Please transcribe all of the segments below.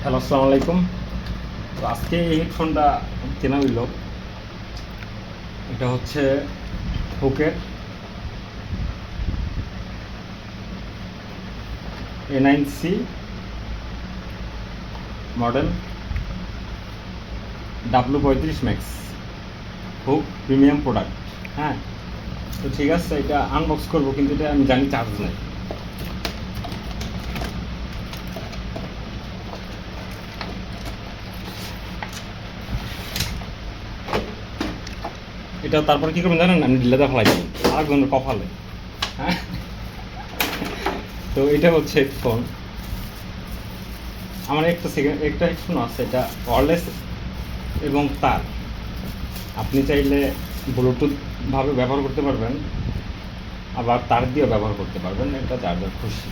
Hello, আসসালামু আলাইকুম। তো আজকে এই হেডফোনটা কেনা হইল। এটা হচ্ছে হুকের A9C model W35 max hook premium product. হ্যাঁ, তো ঠিক আছে, এটা আনবক্স করবো, কিন্তু এটা আমি জানি চার্জ নাই। এটা তারপরে কী করবেন জানেন, আমি ডিলেদা ফেলাই দিই আরেকজনের কপালে। হ্যাঁ, তো এটা হচ্ছে হেডফোন। আমার একটা হেডফোন আছে, এটা ওয়্যারলেস এবং তার। আপনি চাইলে ব্লুটুথ ভাবে ব্যবহার করতে পারবেন, আবার তার দিয়েও ব্যবহার করতে পারবেন। এটা যার যার খুশি।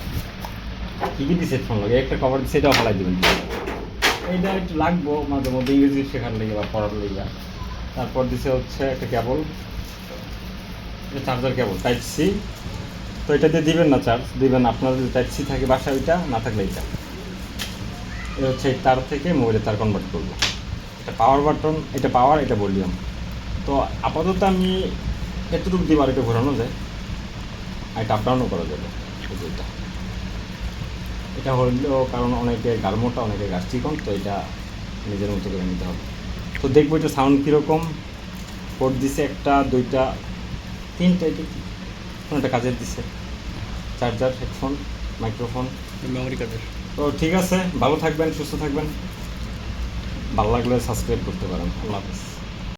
কী কী দিচ্ছে হেডফোন লাগে, একটা কভার দিচ্ছে, এটাও ফেলাই দেবেন। এইটা একটু লাগবো মাঝে মধ্যে ইংরেজি শেখার লেগে বা পড়ার লেগে। তারপর দিছে হচ্ছে একটা কেবল, চার্জার কেবল টাইপ সি। তো এটা দিয়ে দিবেন না, চার্জ দিবেন আপনার যদি টাইপ সি থাকে বাসায়, ওইটা না থাকলে এটা। এ হচ্ছে এই তার থেকে মোবাইলে তার কনভার্ট করবো। এটা পাওয়ার বাটন, এটা পাওয়ার, এটা ভলিউম। তো আপাতত আমি এতটুকু দিব, আর এটা ঘোরানো যায়, আর এটা আপ ডাউনও করা যাবে। এটা এটা হলেও কারণ অনেকে গার্মোটা, অনেকে গাছ চিকন, তো এটা নিজের মতো করে নিতে হবে। তো দেখবো এটা সাউন্ড কীরকম। পোর্ট দিছে একটা, দুইটা, তিনটা, এটা কি একটা কাজের দিছে, চার্জার, হেডফোন, মাইক্রোফোন, মেমোরি কার্ডের। তো ঠিক আছে, ভালো থাকবেন, সুস্থ থাকবেন। ভালো লাগলে সাবস্ক্রাইব করতে পারেন। আল্লাহ হাফিজ।